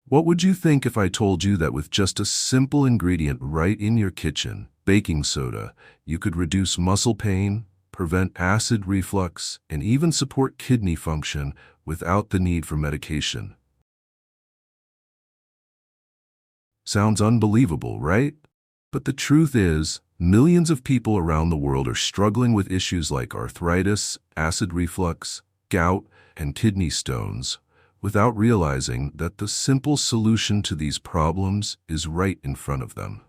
What would you think if I told you that with just a simple ingredient right in your kitchen, baking soda, you could reduce muscle pain, prevent acid reflux, and even support kidney function without the need for medication? Sounds unbelievable, right? But the truth is, millions of people around the world are struggling with issues like arthritis, acid reflux, gout, and kidney stones, without realizing that the simple solution to these problems is right in front of them.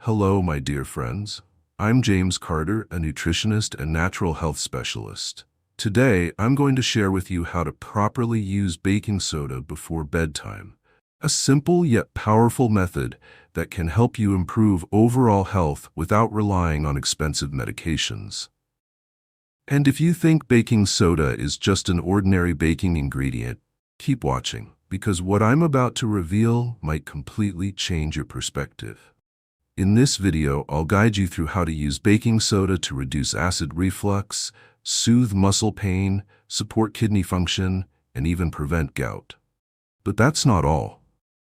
Hello, my dear friends. I'm James Carter, a nutritionist and natural health specialist. Today, I'm going to share with you how to properly use baking soda before bedtime. A simple yet powerful method that can help you improve overall health without relying on expensive medications. And if you think baking soda is just an ordinary baking ingredient, keep watching, because what I'm about to reveal might completely change your perspective. In this video, I'll guide you through how to use baking soda to reduce acid reflux, soothe muscle pain, support kidney function, and even prevent gout. But that's not all.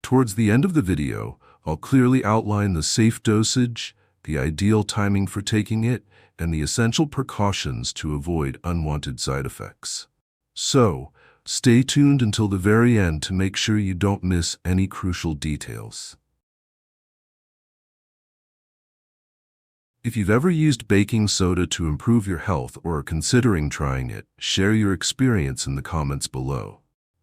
Towards the end of the video, I'll clearly outline the safe dosage, the ideal timing for taking it, and the essential precautions to avoid unwanted side effects. So, stay tuned until the very end to make sure you don't miss any crucial details. If you've ever used baking soda to improve your health or are considering trying it, share your experience in the comments below.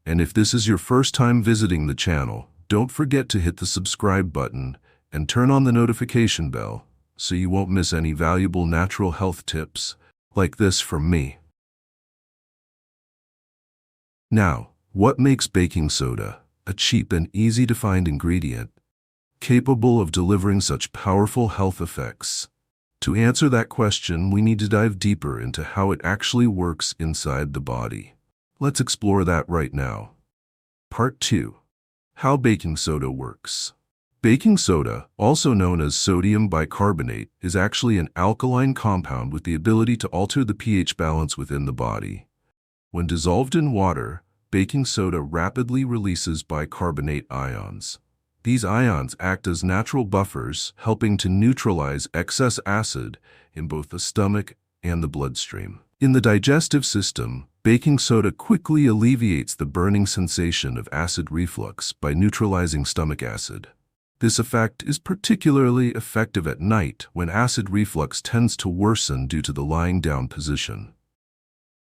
And if this is your first time visiting the channel, don't forget to hit the subscribe button and turn on the notification bell so you won't miss any valuable natural health tips like this from me. Now, what makes baking soda, a cheap and easy-to-find ingredient, capable of delivering such powerful health effects? To answer that question, we need to dive deeper into how it actually works inside the body. Let's explore that right now. Part 2. How baking soda works. Baking soda, also known as sodium bicarbonate, is actually an alkaline compound with the ability to alter the pH balance within the body. When dissolved in water, baking soda rapidly releases bicarbonate ions. These ions act as natural buffers, helping to neutralize excess acid in both the stomach and the bloodstream. In the digestive system, baking soda quickly alleviates the burning sensation of acid reflux by neutralizing stomach acid. This effect is particularly effective at night when acid reflux tends to worsen due to the lying down position.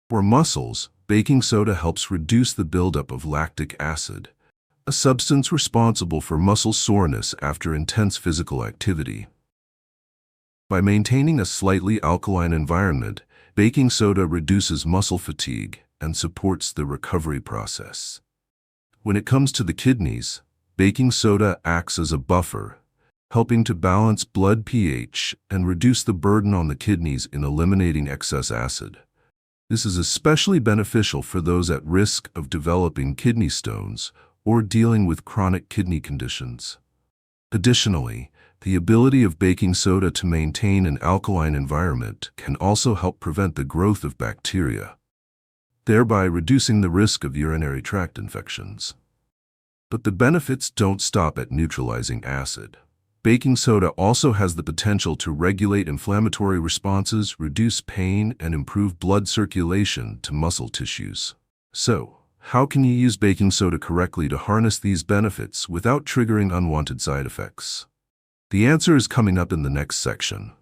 For muscles, baking soda helps reduce the buildup of lactic acid, a substance responsible for muscle soreness after intense physical activity. By maintaining a slightly alkaline environment, baking soda reduces muscle fatigue and supports the recovery process. When it comes to the kidneys, baking soda acts as a buffer, helping to balance blood pH and reduce the burden on the kidneys in eliminating excess acid. This is especially beneficial for those at risk of developing kidney stones or dealing with chronic kidney conditions. Additionally, the ability of baking soda to maintain an alkaline environment can also help prevent the growth of bacteria, thereby reducing the risk of urinary tract infections. But the benefits don't stop at neutralizing acid. Baking soda also has the potential to regulate inflammatory responses, reduce pain, and improve blood circulation to muscle tissues. So, how can you use baking soda correctly to harness these benefits without triggering unwanted side effects? The answer is coming up in the next section.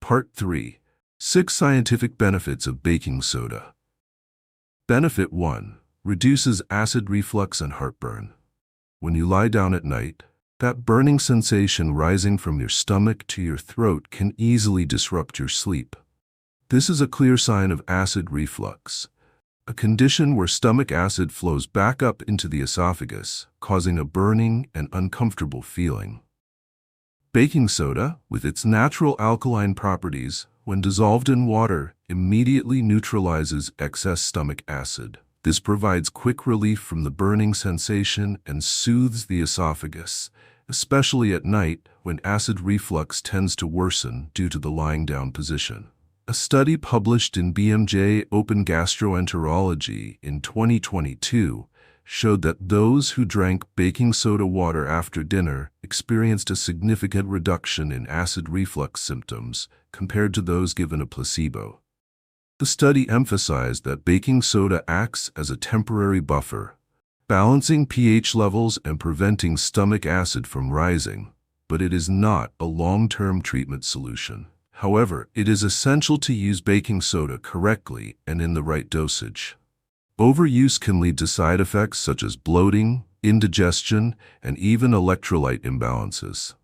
Part 3. 6 Scientific Benefits of Baking Soda. Benefit 1. Reduces acid reflux and heartburn. When you lie down at night, that burning sensation rising from your stomach to your throat can easily disrupt your sleep. This is a clear sign of acid reflux, a condition where stomach acid flows back up into the esophagus, causing a burning and uncomfortable feeling. Baking soda, with its natural alkaline properties, when dissolved in water, immediately neutralizes excess stomach acid. This provides quick relief from the burning sensation and soothes the esophagus, especially at night when acid reflux tends to worsen due to the lying down position. A study published in BMJ Open Gastroenterology in 2022 showed that those who drank baking soda water after dinner experienced a significant reduction in acid reflux symptoms compared to those given a placebo. The study emphasized that baking soda acts as a temporary buffer, balancing pH levels and preventing stomach acid from rising, but it is not a long-term treatment solution. However, it is essential to use baking soda correctly and in the right dosage. Overuse can lead to side effects such as bloating, indigestion, and even electrolyte imbalances.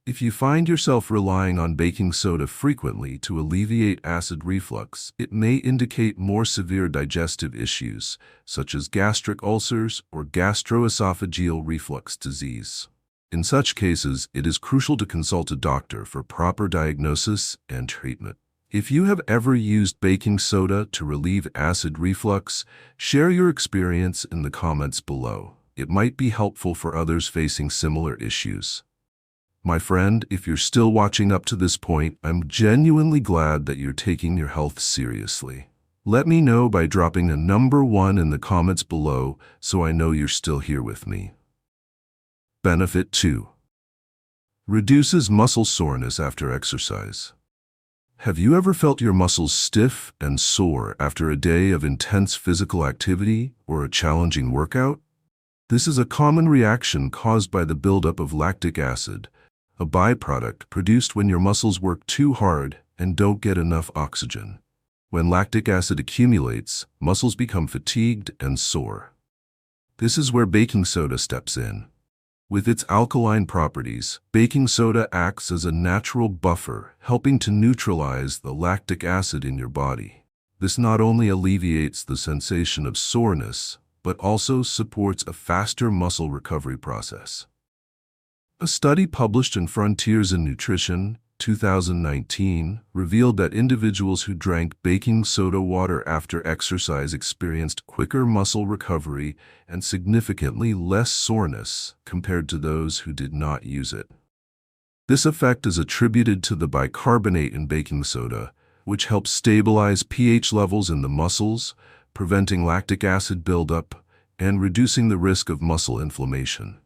If you find yourself relying on baking soda frequently to alleviate acid reflux, it may indicate more severe digestive issues, such as gastric ulcers or gastroesophageal reflux disease. In such cases, it is crucial to consult a doctor for proper diagnosis and treatment. If you have ever used baking soda to relieve acid reflux, share your experience in the comments below. It might be helpful for others facing similar issues. My friend, if you're still watching up to this point, I'm genuinely glad that you're taking your health seriously. Let me know by dropping a number 1 in the comments below so I know you're still here with me. Benefit 2. Reduces muscle soreness after exercise. Have you ever felt your muscles stiff and sore after a day of intense physical activity or a challenging workout? This is a common reaction caused by the buildup of lactic acid, a byproduct produced when your muscles work too hard and don't get enough oxygen. When lactic acid accumulates, muscles become fatigued and sore. This is where baking soda steps in. With its alkaline properties, baking soda acts as a natural buffer, helping to neutralize the lactic acid in your body. This not only alleviates the sensation of soreness, but also supports a faster muscle recovery process. A study published in Frontiers in Nutrition, 2019, revealed that individuals who drank baking soda water after exercise experienced quicker muscle recovery and significantly less soreness compared to those who did not use it. This effect is attributed to the bicarbonate in baking soda, which helps stabilize pH levels in the muscles, preventing lactic acid buildup, and reducing the risk of muscle inflammation.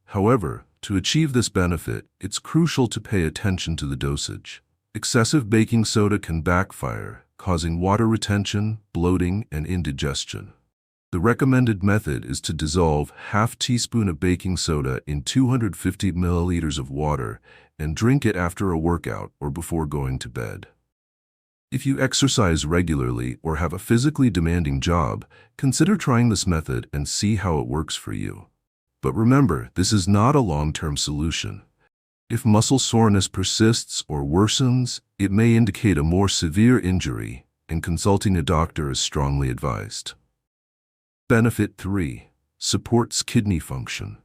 However, to achieve this benefit, it's crucial to pay attention to the dosage. Excessive baking soda can backfire, causing water retention, bloating, and indigestion. The recommended method is to dissolve ½ teaspoon of baking soda in 250 milliliters of water and drink it after a workout or before going to bed. If you exercise regularly or have a physically demanding job, consider trying this method and see how it works for you. But remember, this is not a long-term solution. If muscle soreness persists or worsens, it may indicate a more severe injury, and consulting a doctor is strongly advised. Benefit 3. Supports kidney function.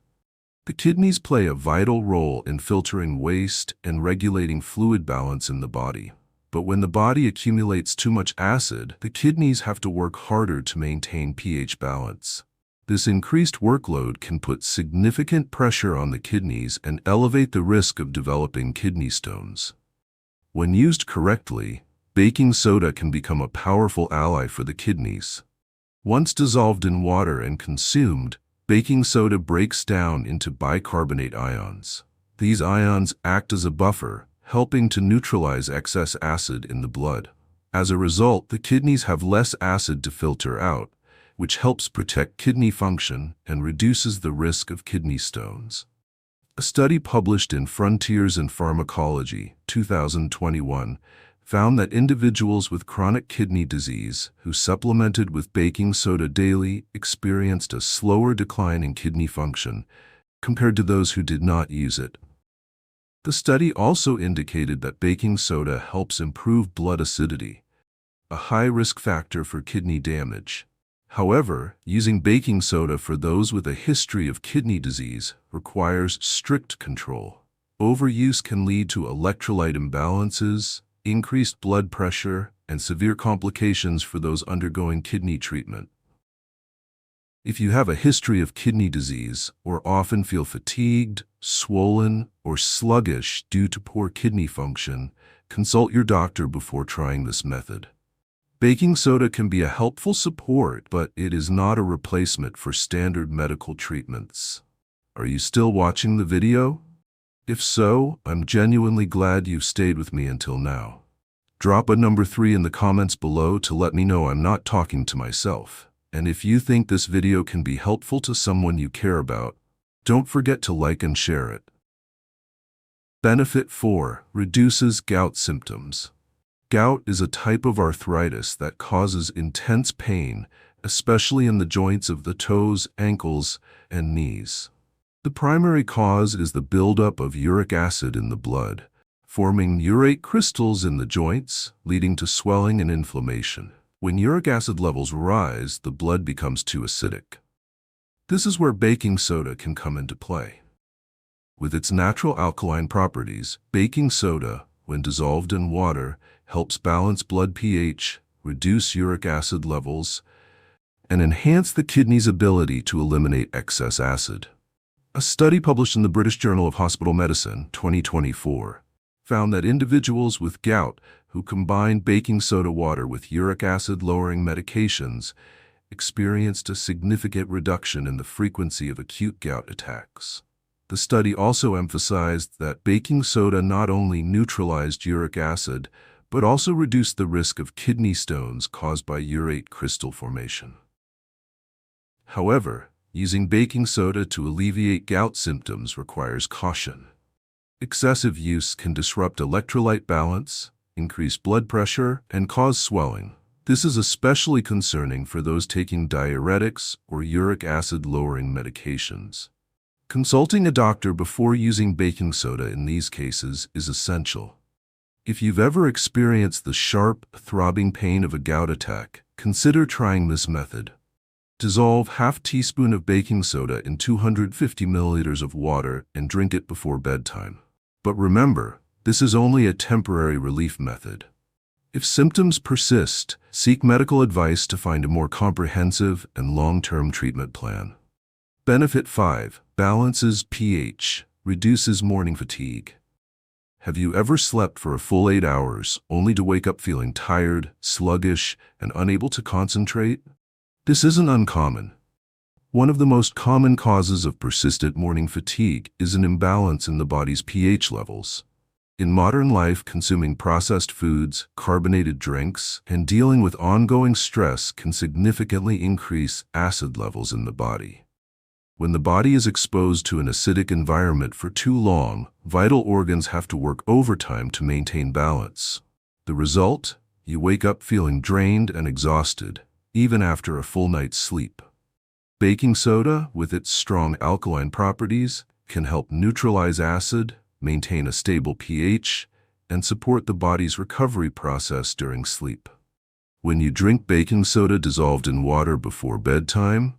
The kidneys play a vital role in filtering waste and regulating fluid balance in the body. But when the body accumulates too much acid, the kidneys have to work harder to maintain pH balance. This increased workload can put significant pressure on the kidneys and elevate the risk of developing kidney stones. When used correctly, baking soda can become a powerful ally for the kidneys. Once dissolved in water and consumed, baking soda breaks down into bicarbonate ions. These ions act as a buffer, helping to neutralize excess acid in the blood. As a result, the kidneys have less acid to filter out, which helps protect kidney function and reduces the risk of kidney stones. A study published in Frontiers in Pharmacology, 2021, found that individuals with chronic kidney disease who supplemented with baking soda daily experienced a slower decline in kidney function compared to those who did not use it. The study also indicated that baking soda helps improve blood acidity, a high risk factor for kidney damage. However, using baking soda for those with a history of kidney disease requires strict control. Overuse can lead to electrolyte imbalances, increased blood pressure, and severe complications for those undergoing kidney treatment. If you have a history of kidney disease or often feel fatigued, swollen, or sluggish due to poor kidney function, consult your doctor before trying this method. Baking soda can be a helpful support, but it is not a replacement for standard medical treatments. Are you still watching the video? If so, I'm genuinely glad you've stayed with me until now. Drop a number 3 in the comments below to let me know I'm not talking to myself. And if you think this video can be helpful to someone you care about, don't forget to like and share it. Benefit 4. Reduces gout symptoms. Gout is a type of arthritis that causes intense pain, especially in the joints of the toes, ankles, and knees. The primary cause is the buildup of uric acid in the blood, forming urate crystals in the joints, leading to swelling and inflammation. When uric acid levels rise, the blood becomes too acidic. This is where baking soda can come into play. With its natural alkaline properties, baking soda, when dissolved in water, helps balance blood pH, reduce uric acid levels, and enhance the kidney's ability to eliminate excess acid. A study published in the British Journal of Hospital Medicine, 2024, found that individuals with gout who combined baking soda water with uric acid-lowering medications experienced a significant reduction in the frequency of acute gout attacks. The study also emphasized that baking soda not only neutralized uric acid, but also reduced the risk of kidney stones caused by urate crystal formation. However, using baking soda to alleviate gout symptoms requires caution. Excessive use can disrupt electrolyte balance, increase blood pressure, and cause swelling. This is especially concerning for those taking diuretics or uric acid-lowering medications. Consulting a doctor before using baking soda in these cases is essential. If you've ever experienced the sharp, throbbing pain of a gout attack, consider trying this method. Dissolve ½ teaspoon of baking soda in 250 milliliters of water and drink it before bedtime. But remember, this is only a temporary relief method. If symptoms persist, seek medical advice to find a more comprehensive and long-term treatment plan. Benefit 5. Balances pH, reduces morning fatigue. Have you ever slept for a full 8 hours only to wake up feeling tired, sluggish, and unable to concentrate? This isn't uncommon. One of the most common causes of persistent morning fatigue is an imbalance in the body's pH levels. In modern life, consuming processed foods, carbonated drinks, and dealing with ongoing stress can significantly increase acid levels in the body. When the body is exposed to an acidic environment for too long, vital organs have to work overtime to maintain balance. The result? You wake up feeling drained and exhausted, even after a full night's sleep. Baking soda, with its strong alkaline properties, can help neutralize acid, maintain a stable pH, and support the body's recovery process during sleep. When you drink baking soda dissolved in water before bedtime,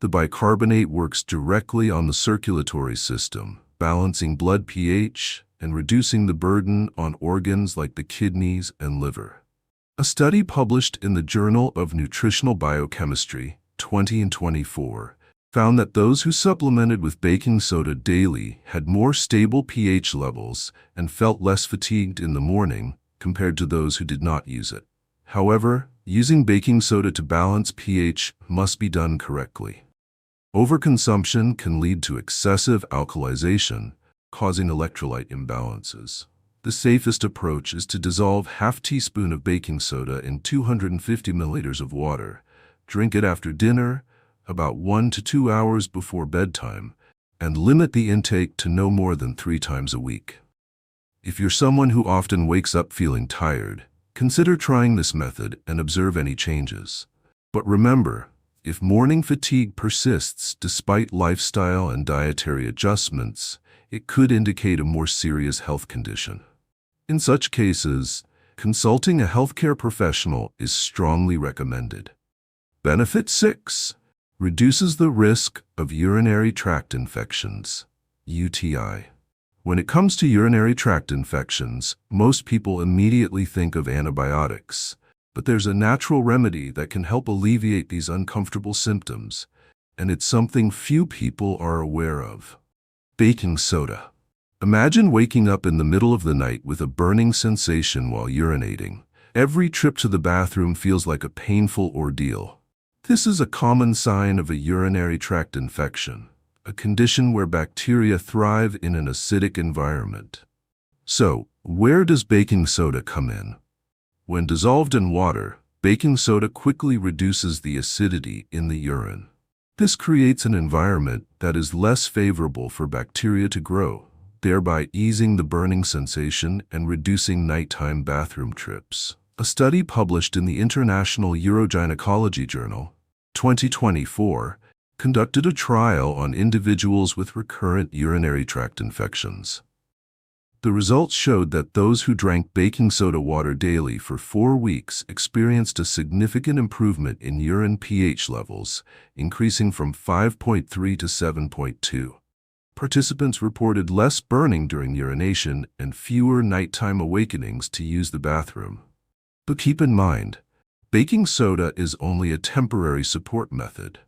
the bicarbonate works directly on the circulatory system, balancing blood pH and reducing the burden on organs like the kidneys and liver. A study published in the Journal of Nutritional Biochemistry, 2024, found that those who supplemented with baking soda daily had more stable pH levels and felt less fatigued in the morning compared to those who did not use it. However, using baking soda to balance pH must be done correctly. Overconsumption can lead to excessive alkalization, causing electrolyte imbalances. The safest approach is to dissolve ½ teaspoon of baking soda in 250 milliliters of water. Drink it after dinner, about 1 to 2 hours before bedtime, and limit the intake to no more than 3 times a week. If you're someone who often wakes up feeling tired, consider trying this method and observe any changes. But remember, if morning fatigue persists despite lifestyle and dietary adjustments, it could indicate a more serious health condition. In such cases, consulting a healthcare professional is strongly recommended. Benefit 6. Reduces the risk of urinary tract infections, UTI. When it comes to urinary tract infections, most people immediately think of antibiotics, but there's a natural remedy that can help alleviate these uncomfortable symptoms, and it's something few people are aware of. Baking soda. Imagine waking up in the middle of the night with a burning sensation while urinating, Every trip to the bathroom feels like a painful ordeal. This is a common sign of a urinary tract infection, a condition where bacteria thrive in an acidic environment. So, where does baking soda come in? When dissolved in water, baking soda quickly reduces the acidity in the urine. This creates an environment that is less favorable for bacteria to grow, thereby easing the burning sensation and reducing nighttime bathroom trips. A study published in the International Urogynecology Journal, 2024, conducted a trial on individuals with recurrent urinary tract infections. The results showed that those who drank baking soda water daily for 4 weeks experienced a significant improvement in urine pH levels, increasing from 5.3 to 7.2. Participants reported less burning during urination and fewer nighttime awakenings to use the bathroom. But keep in mind, baking soda is only a temporary support method.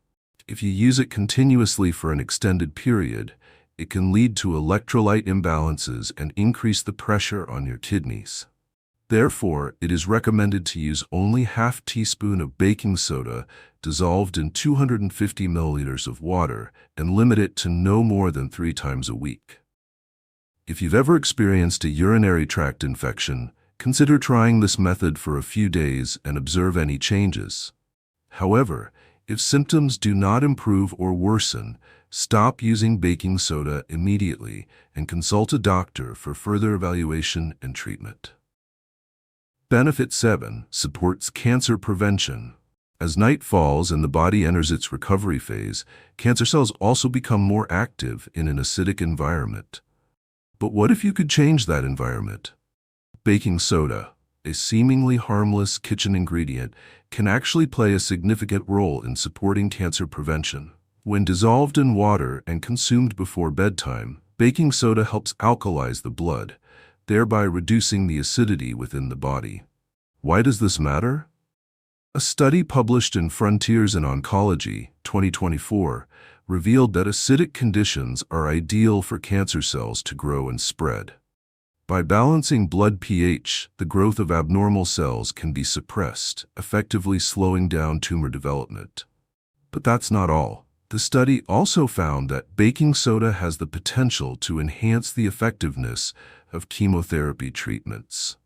If you use it continuously for an extended period, it can lead to electrolyte imbalances and increase the pressure on your kidneys. Therefore, it is recommended to use only half teaspoon of baking soda dissolved in 250 milliliters of water and limit it to no more than 3 times a week. If you've ever experienced a urinary tract infection, consider trying this method for a few days and observe any changes. However, if symptoms do not improve or worsen, stop using baking soda immediately and consult a doctor for further evaluation and treatment. Benefit 7. Supports cancer prevention. As night falls and the body enters its recovery phase, cancer cells also become more active in an acidic environment. But what if you could change that environment? Baking soda, a seemingly harmless kitchen ingredient, can actually play a significant role in supporting cancer prevention. When dissolved in water and consumed before bedtime, baking soda helps alkalize the blood, thereby reducing the acidity within the body. Why does this matter? A study published in Frontiers in Oncology, 2024, revealed that acidic conditions are ideal for cancer cells to grow and spread. By balancing blood pH, the growth of abnormal cells can be suppressed, effectively slowing down tumor development. But that's not all. The study also found that baking soda has the potential to enhance the effectiveness of chemotherapy treatments.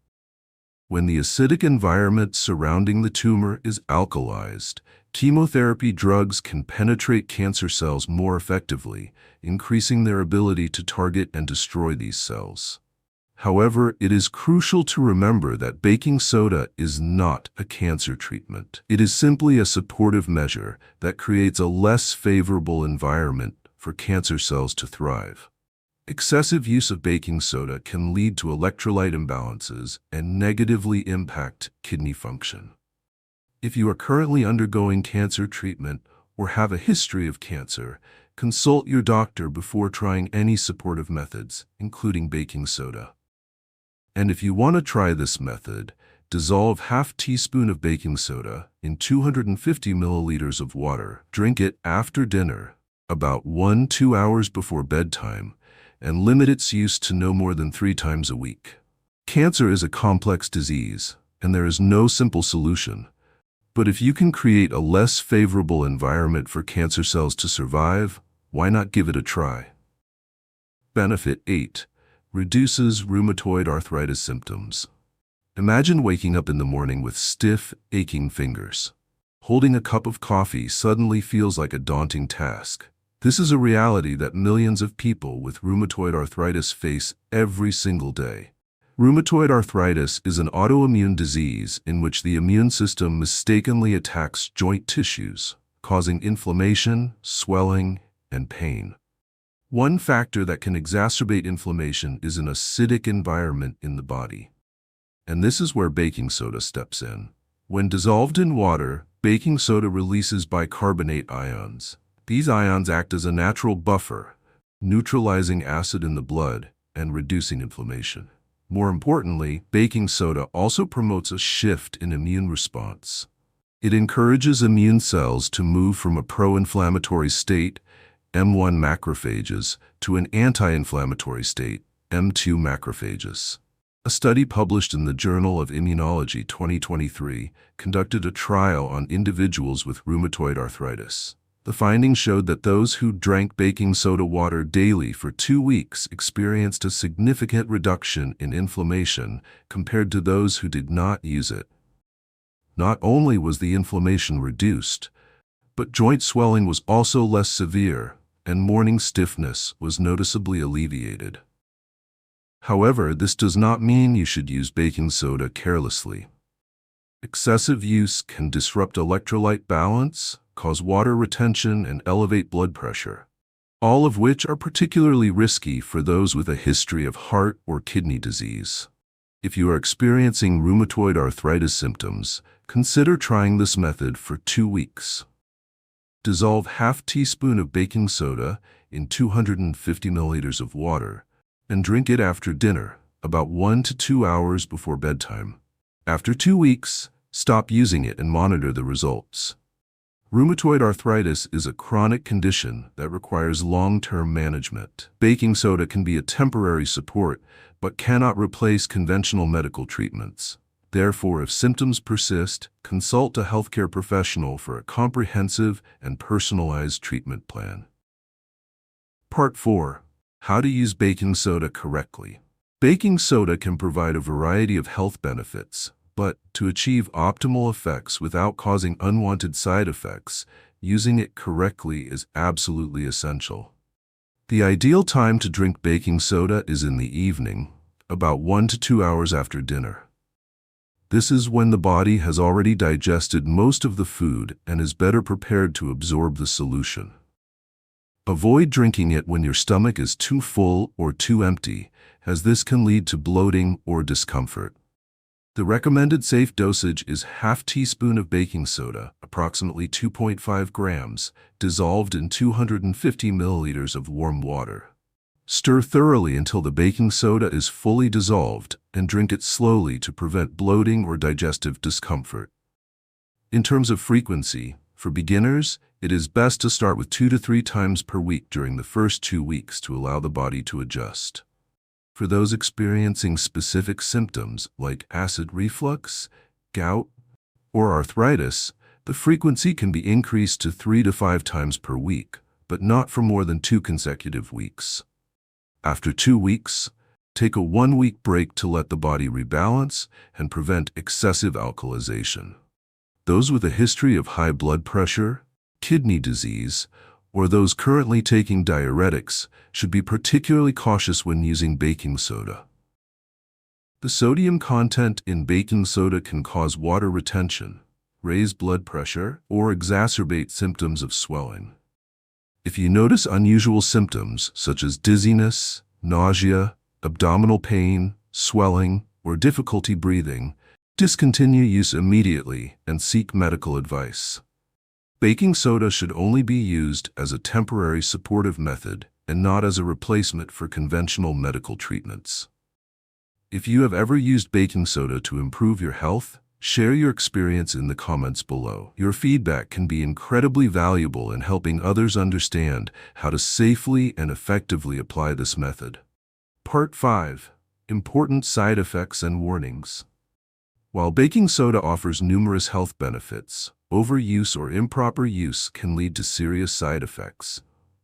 When the acidic environment surrounding the tumor is alkalized, chemotherapy drugs can penetrate cancer cells more effectively, increasing their ability to target and destroy these cells. However, it is crucial to remember that baking soda is not a cancer treatment. It is simply a supportive measure that creates a less favorable environment for cancer cells to thrive. Excessive use of baking soda can lead to electrolyte imbalances and negatively impact kidney function. If you are currently undergoing cancer treatment or have a history of cancer, consult your doctor before trying any supportive methods, including baking soda. And if you want to try this method, dissolve half teaspoon of baking soda in 250 milliliters of water. Drink it after dinner, about 1-2 hours before bedtime, and limit its use to no more than 3 times a week. Cancer is a complex disease, and there is no simple solution. But if you can create a less favorable environment for cancer cells to survive, why not give it a try? Benefit 8. Reduces rheumatoid arthritis symptoms. Imagine waking up in the morning with stiff, aching fingers. Holding a cup of coffee suddenly feels like a daunting task. This is a reality that millions of people with rheumatoid arthritis face every single day. Rheumatoid arthritis is an autoimmune disease in which the immune system mistakenly attacks joint tissues, causing inflammation, swelling, and pain. One factor that can exacerbate inflammation is an acidic environment in the body. And this is where baking soda steps in. When dissolved in water, baking soda releases bicarbonate ions. These ions act as a natural buffer, neutralizing acid in the blood and reducing inflammation. More importantly, baking soda also promotes a shift in immune response. It encourages immune cells to move from a pro-inflammatory state, M1 macrophages, to an anti-inflammatory state, M2 macrophages. A study published in the Journal of Immunology 2023 conducted a trial on individuals with rheumatoid arthritis. The findings showed that those who drank baking soda water daily for 2 weeks experienced a significant reduction in inflammation compared to those who did not use it. Not only was the inflammation reduced, but joint swelling was also less severe, and morning stiffness was noticeably alleviated. However, this does not mean you should use baking soda carelessly. Excessive use can disrupt electrolyte balance, cause water retention, and elevate blood pressure, all of which are particularly risky for those with a history of heart or kidney disease. If you are experiencing rheumatoid arthritis symptoms, consider trying this method for 2 weeks. Dissolve half teaspoon of baking soda in 250 milliliters of water and drink it after dinner, about 1 to 2 hours before bedtime. After 2 weeks, stop using it and monitor the results. Rheumatoid arthritis is a chronic condition that requires long-term management. Baking soda can be a temporary support, but cannot replace conventional medical treatments. Therefore, if symptoms persist, consult a healthcare professional for a comprehensive and personalized treatment plan. Part 4. How to use baking soda correctly. Baking soda can provide a variety of health benefits, but to achieve optimal effects without causing unwanted side effects, using it correctly is absolutely essential. The ideal time to drink baking soda is in the evening, about 1 to 2 hours after dinner. This is when the body has already digested most of the food and is better prepared to absorb the solution. Avoid drinking it when your stomach is too full or too empty, as this can lead to bloating or discomfort. The recommended safe dosage is half teaspoon of baking soda, approximately 2.5 grams, dissolved in 250 milliliters of warm water. Stir thoroughly until the baking soda is fully dissolved and drink it slowly to prevent bloating or digestive discomfort. In terms of frequency, for beginners, it is best to start with 2 to 3 times per week during the first 2 weeks to allow the body to adjust. For those experiencing specific symptoms like acid reflux, gout, or arthritis, the frequency can be increased to 3 to 5 times per week, but not for more than 2 consecutive weeks. After 2 weeks, take a 1-week break to let the body rebalance and prevent excessive alkalization. Those with a history of high blood pressure, kidney disease, or those currently taking diuretics should be particularly cautious when using baking soda. The sodium content in baking soda can cause water retention, raise blood pressure, or exacerbate symptoms of swelling. If you notice unusual symptoms such as dizziness, nausea, abdominal pain, swelling, or difficulty breathing, discontinue use immediately and seek medical advice. Baking soda should only be used as a temporary supportive method and not as a replacement for conventional medical treatments. If you have ever used baking soda to improve your health, share your experience in the comments below. Your feedback can be incredibly valuable in helping others understand how to safely and effectively apply this method. Part 5. Important side effects and warnings. While baking soda offers numerous health benefits, overuse or improper use can lead to serious side effects.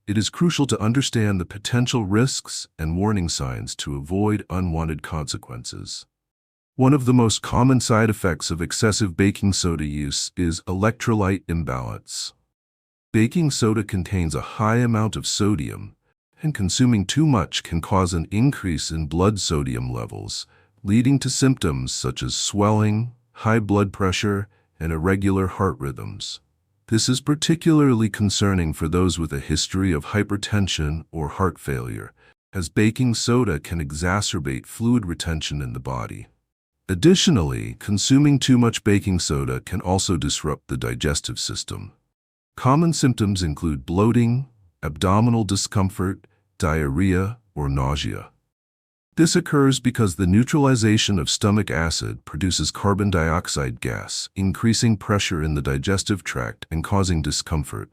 It is crucial to understand the potential risks and warning signs to avoid unwanted consequences. One of the most common side effects of excessive baking soda use is electrolyte imbalance. Baking soda contains a high amount of sodium, and consuming too much can cause an increase in blood sodium levels, leading to symptoms such as swelling, high blood pressure, and irregular heart rhythms. This is particularly concerning for those with a history of hypertension or heart failure, as baking soda can exacerbate fluid retention in the body. Additionally, consuming too much baking soda can also disrupt the digestive system. Common symptoms include bloating, abdominal discomfort, diarrhea, or nausea. This occurs because the neutralization of stomach acid produces carbon dioxide gas, increasing pressure in the digestive tract and causing discomfort.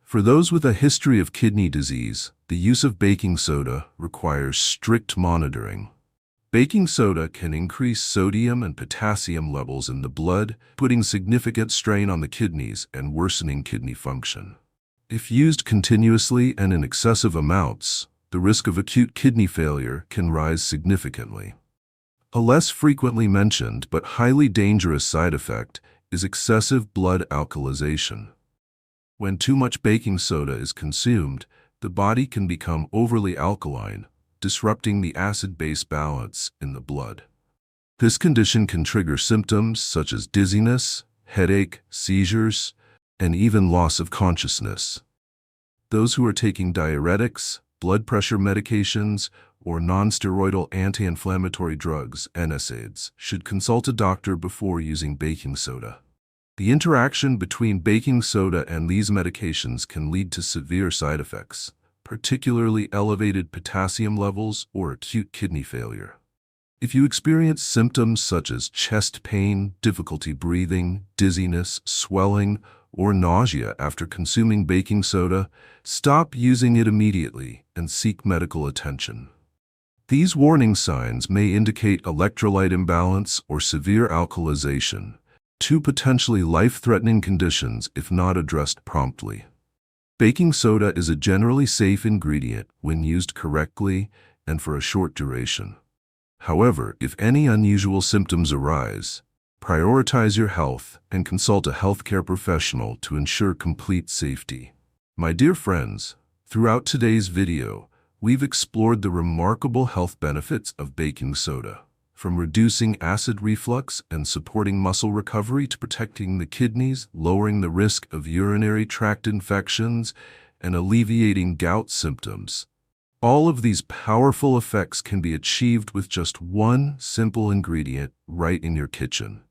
For those with a history of kidney disease, the use of baking soda requires strict monitoring. Baking soda can increase sodium and potassium levels in the blood, putting significant strain on the kidneys and worsening kidney function. If used continuously and in excessive amounts, the risk of acute kidney failure can rise significantly. A less frequently mentioned but highly dangerous side effect is excessive blood alkalization. When too much baking soda is consumed, the body can become overly alkaline, disrupting the acid-base balance in the blood. This condition can trigger symptoms such as dizziness, headache, seizures, and even loss of consciousness. Those who are taking diuretics, blood pressure medications, or non-steroidal anti-inflammatory drugs, NSAIDs, should consult a doctor before using baking soda. The interaction between baking soda and these medications can lead to severe side effects, particularly elevated potassium levels or acute kidney failure. If you experience symptoms such as chest pain, difficulty breathing, dizziness, swelling, or nausea after consuming baking soda, stop using it immediately and seek medical attention. These warning signs may indicate electrolyte imbalance or severe alkalization, two potentially life-threatening conditions if not addressed promptly. Baking soda is a generally safe ingredient when used correctly and for a short duration. However, if any unusual symptoms arise, prioritize your health and consult a healthcare professional to ensure complete safety. My dear friends, throughout today's video, we've explored the remarkable health benefits of baking soda, from reducing acid reflux and supporting muscle recovery to protecting the kidneys, lowering the risk of urinary tract infections, and alleviating gout symptoms. All of these powerful effects can be achieved with just one simple ingredient right in your kitchen.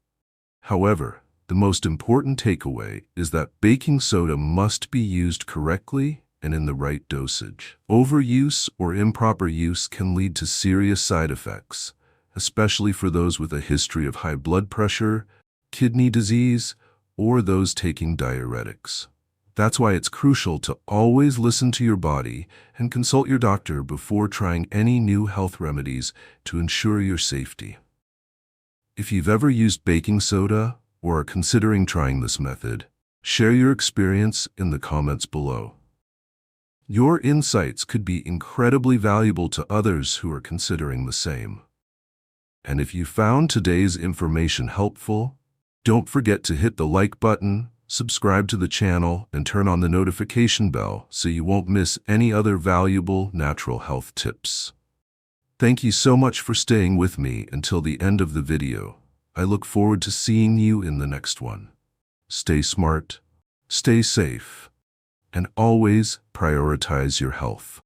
However, the most important takeaway is that baking soda must be used correctly and in the right dosage. Overuse or improper use can lead to serious side effects, especially for those with a history of high blood pressure, kidney disease, or those taking diuretics. That's why it's crucial to always listen to your body and consult your doctor before trying any new health remedies to ensure your safety. If you've ever used baking soda or are considering trying this method, share your experience in the comments below. Your insights could be incredibly valuable to others who are considering the same. And if you found today's information helpful, don't forget to hit the like button, subscribe to the channel, and turn on the notification bell so you won't miss any other valuable natural health tips. Thank you so much for staying with me until the end of the video. I look forward to seeing you in the next one. Stay smart, stay safe, and always prioritize your health.